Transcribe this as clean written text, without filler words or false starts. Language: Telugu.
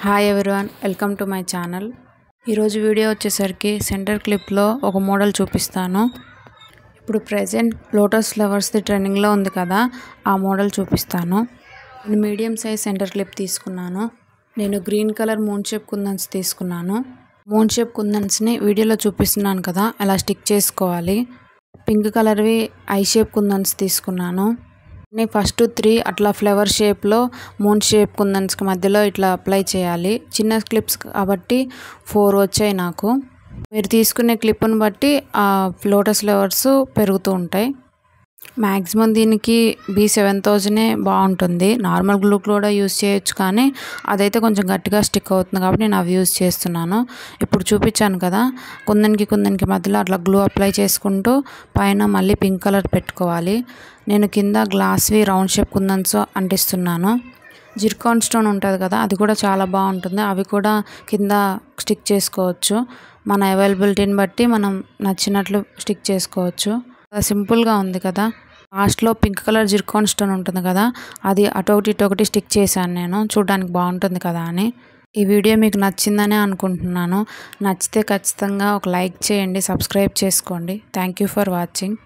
Hi everyone, welcome to my channel. ఈరోజు వీడియో వచ్చేసరికి సెంటర్ క్లిప్లో ఒక మోడల్ చూపిస్తాను. ఇప్పుడు ప్రెజెంట్ లోటస్ ఫ్లవర్స్ది ట్రెండింగ్లో ఉంది కదా, ఆ మోడల్ చూపిస్తాను. నేను మీడియం సైజ్ సెంటర్ క్లిప్ తీసుకున్నాను. నేను గ్రీన్ కలర్ మూన్ షేప్ కుందన్స్ తీసుకున్నాను. మూన్ షేప్ కుందన్స్ని వీడియోలో చూపిస్తున్నాను కదా, అలా స్టిక్ చేసుకోవాలి. పింక్ కలర్వి ఐ షేప్ కుందన్స్ తీసుకున్నాను. నేను ఫస్ట్ 3 అట్లా ఫ్లవర్ షేప్లో మూన్ షేప్ కుందన్స్కి మధ్యలో ఇట్లా అప్లై చేయాలి. చిన్న క్లిప్స్ కాబట్టి 4 వచ్చాయి నాకు. మీరు తీసుకునే క్లిప్ని బట్టి ఆ లోటస్ ఫ్లవర్స్ పెరుగుతూ ఉంటాయి. మ్యాక్సిమం దీనికి B7000 బాగుంటుంది. నార్మల్ గ్లూ కూడా యూస్ చేయొచ్చు, కానీ అదైతే కొంచెం గట్టిగా స్టిక్ అవుతుంది కాబట్టి నేను అవి యూస్ చేస్తున్నాను. ఇప్పుడు చూపించాను కదా, కుందన్కి మధ్యలో అట్లా గ్లూ అప్లై చేసుకుంటూ పైన మళ్ళీ పింక్ కలర్ పెట్టుకోవాలి. నేను కింద గ్లాస్వి రౌండ్ షేప్ కుందన్స్ అంటిస్తున్నాను. జిర్కాన్ స్టోన్ ఉంటుంది కదా, అది కూడా చాలా బాగుంటుంది. అవి కూడా కింద స్టిక్ చేసుకోవచ్చు. మన అవైలబిలిటీని బట్టి మనం నచ్చినట్లు స్టిక్ చేసుకోవచ్చు. సింపుల్గా ఉంది కదా. లాస్ట్లో పింక్ కలర్ జిర్కాన్ స్టోన్ ఉంటుంది కదా, అది అటొకటి ఇటొకటి స్టిక్ చేశాను నేను, చూడడానికి బాగుంటుంది కదా అని. ఈ వీడియో మీకు నచ్చిందనే అనుకుంటున్నాను. నచ్చితే ఖచ్చితంగా ఒక లైక్ చేయండి, సబ్స్క్రైబ్ చేసుకోండి. Thank you for watching.